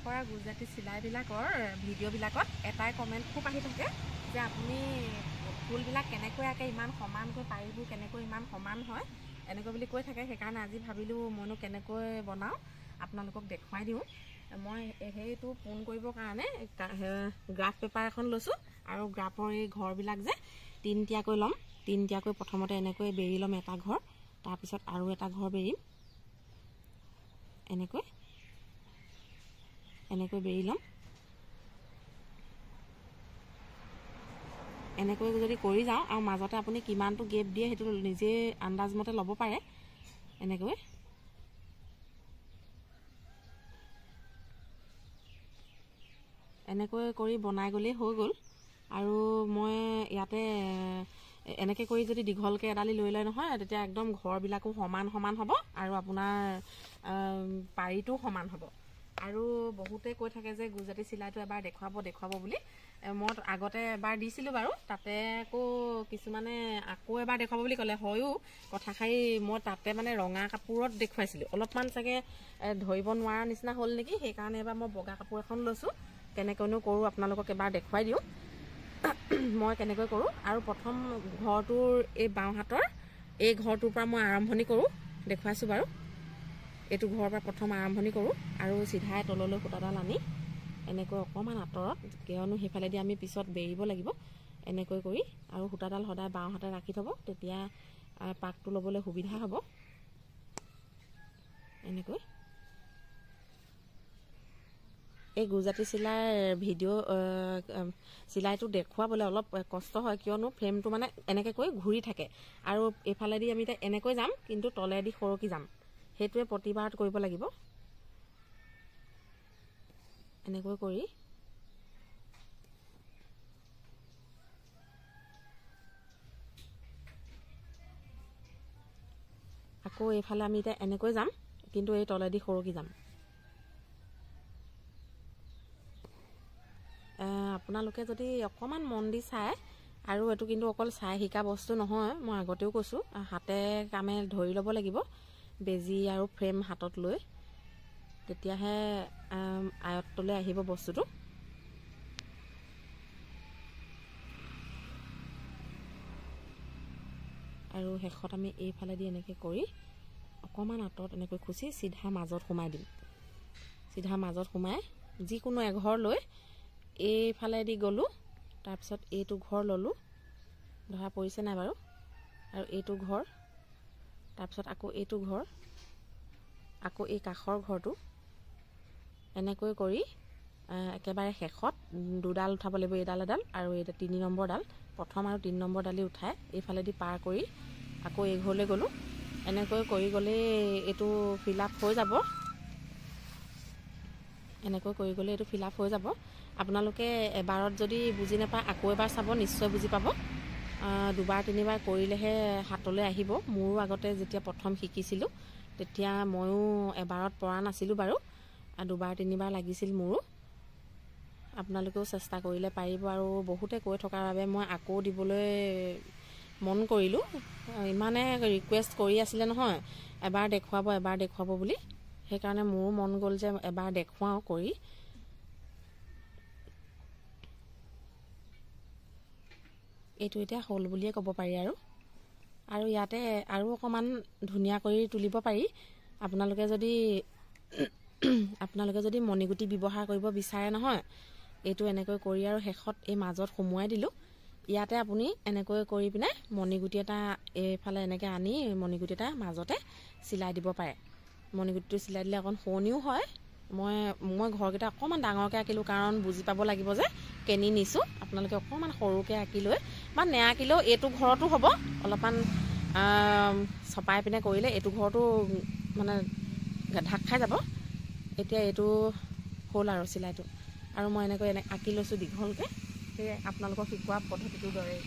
কৰা গুজৰাটী চিলাইবিলাকৰ ভিডিঅ'বিলাকত এটাই কমেণ্ট খুব আহি থাকে যে আপুনি ফুলবিলাক কেনেকৈ আঁকে, ইমান সমানকৈ পাৰিবোৰ কেনেকৈ ইমান সমান হয়, এনেকৈ বুলি কৈ থাকে। সেইকাৰণে আজি ভাবিলোঁ মইনো কেনেকৈ বনাওঁ আপোনালোকক দেখুৱাই দিওঁ। মই সেইটো পোন কৰিবৰ কাৰণে গ্ৰাফ পেপাৰ এখন লৈছোঁ আৰু গ্ৰাফৰ এই ঘৰবিলাক যে তিনিটিয়াকৈ ল'ম। তিনিটিয়াকৈ প্ৰথমতে এনেকৈ বেৰি ল'ম এটা ঘৰ, তাৰপিছত আৰু এটা ঘৰ বেৰিম। এনেকৈ বেৰি ল'ম। এনেকৈ যদি কৰি যাওঁ আৰু মাজতে আপুনি কিমানটো গেপ দিয়ে সেইটো নিজে আন্দাজমতে ল'ব পাৰে। এনেকৈ কৰি বনাই গ'লেই হৈ গ'ল। আৰু মই ইয়াতে এনেকৈ কৰি যদি দীঘলকৈ এডালি লৈ লয় নহয়, তেতিয়া একদম ঘৰবিলাকো সমান সমান হ'ব আৰু আপোনাৰ পাৰিটোও সমান হ'ব। আৰু বহুতে কৈ থাকে যে গুজৰাটী চিলাইটো এবাৰ দেখুৱাব বুলি। মই আগতে এবাৰ দিছিলোঁ বাৰু, তাতে আকৌ কিছুমানে আকৌ এবাৰ দেখুৱাব বুলি ক'লে। হয়ো কথাষাৰি মই তাতে মানে ৰঙা কাপোৰত দেখুৱাইছিলোঁ, অলপমান চাগে ধৰিব নোৱাৰা নিচিনা হ'ল নেকি, সেইকাৰণে এবাৰ মই বগা কাপোৰ এখন লৈছোঁ। কেনেকৈনো কৰোঁ আপোনালোকক এবাৰ দেখুৱাই দিওঁ মই কেনেকৈ কৰোঁ। আৰু প্ৰথম ঘৰটোৰ এই বাওঁ হাতৰ এই ঘৰটোৰ পৰা মই আৰম্ভণি কৰোঁ, দেখুৱাইছোঁ বাৰু। এইটো ঘৰৰ পৰা প্ৰথম আৰম্ভণি কৰোঁ আৰু চিধাই তললৈ সূতাডাল আনি এনেকৈ অকণমান আঁতৰত, কিয়নো সেইফালেদি আমি পিছত বেৰিব লাগিব। এনেকৈ কৰি আৰু সূতাডাল সদায় বাওঁ হাতে ৰাখি থ'ব, তেতিয়া পাকটো ল'বলৈ সুবিধা হ'ব। এনেকৈ এই গুজৰাটী চিলাইটো দেখুৱাবলৈ অলপ কষ্ট হয়, কিয়নো ফ্ৰেমটো মানে এনেকৈ কৰি ঘূৰি থাকে আৰু এইফালেদি আমি এতিয়া এনেকৈ যাম, কিন্তু তলেদি সৰকি যাম। সেইটোৱে প্ৰতিবাৰত কৰিব লাগিব। এনেকৈ কৰি আকৌ এইফালে আমি এতিয়া এনেকৈ যাম, কিন্তু এই তলেদি সৰকি যাম। আপোনালোকে যদি অকণমান মন দি চায়, আৰু এইটো কিন্তু অকল চাই শিকা বস্তু নহয়, মই আগতেও কৈছোঁ, হাতে কামে ধৰি ল'ব লাগিব, বেজি আৰু ফ্ৰেম হাতত লৈ, তেতিয়াহে আয়ত্তলৈ আহিব বস্তুটো। আৰু শেষত আমি এইফালেদি এনেকৈ কৰি অকণমান আঁতৰত এনেকৈ খুচি চিধা মাজত সোমাই দিম। চিধা মাজত সোমাই যিকোনো এঘৰ লৈ এইফালেদি গ'লোঁ, তাৰপিছত এইটো ঘৰ ল'লোঁ, ধৰা পৰিছে নাই বাৰু, আৰু এইটো ঘৰ, তাৰপিছত আকৌ এইটো ঘৰ, আকৌ এই কাষৰ ঘৰটো। এনেকৈ কৰি একেবাৰে শেষত দুডাল উঠাব লাগিব, এইডাল এডাল আৰু এই 3 নম্বৰডাল, প্ৰথম আৰু 3 নম্বৰ ডালি উঠাই এইফালেদি পাৰ কৰি আকৌ এই ঘৰলৈ গ'লোঁ। এনেকৈ কৰি গ'লেই এইটো ফিল আপ হৈ যাব। আপোনালোকে এবাৰত যদি বুজি নাপায়, আকৌ এবাৰ চাব, নিশ্চয় বুজি পাব। 2-3বাৰ কৰিলেহে হাতলৈ আহিব। মোৰো আগতে যেতিয়া প্ৰথম শিকিছিলোঁ, তেতিয়া ময়ো এবাৰত পৰা নাছিলোঁ বাৰু, 2-3বাৰ লাগিছিল মোৰো। আপোনালোকেও চেষ্টা কৰিলে পাৰিব। আৰু বহুতে কৈ থকাৰ বাবে মই আকৌ দিবলৈ মন কৰিলোঁ। ইমানে ৰিকুৱেষ্ট কৰি আছিলে নহয়, এবাৰ দেখুৱাব বুলি, সেইকাৰণে মোৰো মন গ'ল যে এবাৰ দেখুৱাওঁ কৰি। এইটো এতিয়া হ'ল বুলিয়ে ক'ব পাৰি। আৰু ইয়াতে আৰু অকণমান ধুনীয়া কৰি তুলিব পাৰি। আপোনালোকে যদি মণিগুটি ব্যৱহাৰ কৰিব বিচাৰে নহয়, এইটো এনেকৈ কৰি আৰু শেষত এই মাজত সোমোৱাই দিলোঁ। ইয়াতে আপুনি এনেকৈ কৰি পিনে মণিগুটি এটা এইফালে এনেকৈ আনি মণিগুটি এটা মাজতে চিলাই দিব পাৰে। মণিগুটিটো চিলাই দিলে অকণ শুৱনিও হয়। মই ঘৰকেইটা অকণমান ডাঙৰকৈ আঁকিলোঁ, কাৰণ বুজি পাব লাগিব যে কেনি নিছোঁ। আপোনালোকে অকণমান সৰুকৈ আঁকি লৈ বা নেআঁকিলেও এইটো ঘৰতো হ'ব, অলপমান চপাই পিনে কৰিলে এইটো ঘৰতো মানে ঢাক খাই যাব। এতিয়া এইটো হ'ল আৰু চিলাইটো, আৰু মই এনেকৈ আঁকি লৈছোঁ দীঘলকৈ, সেয়ে আপোনালোকক শিকোৱা পদ্ধতিটোৰ দৰেই।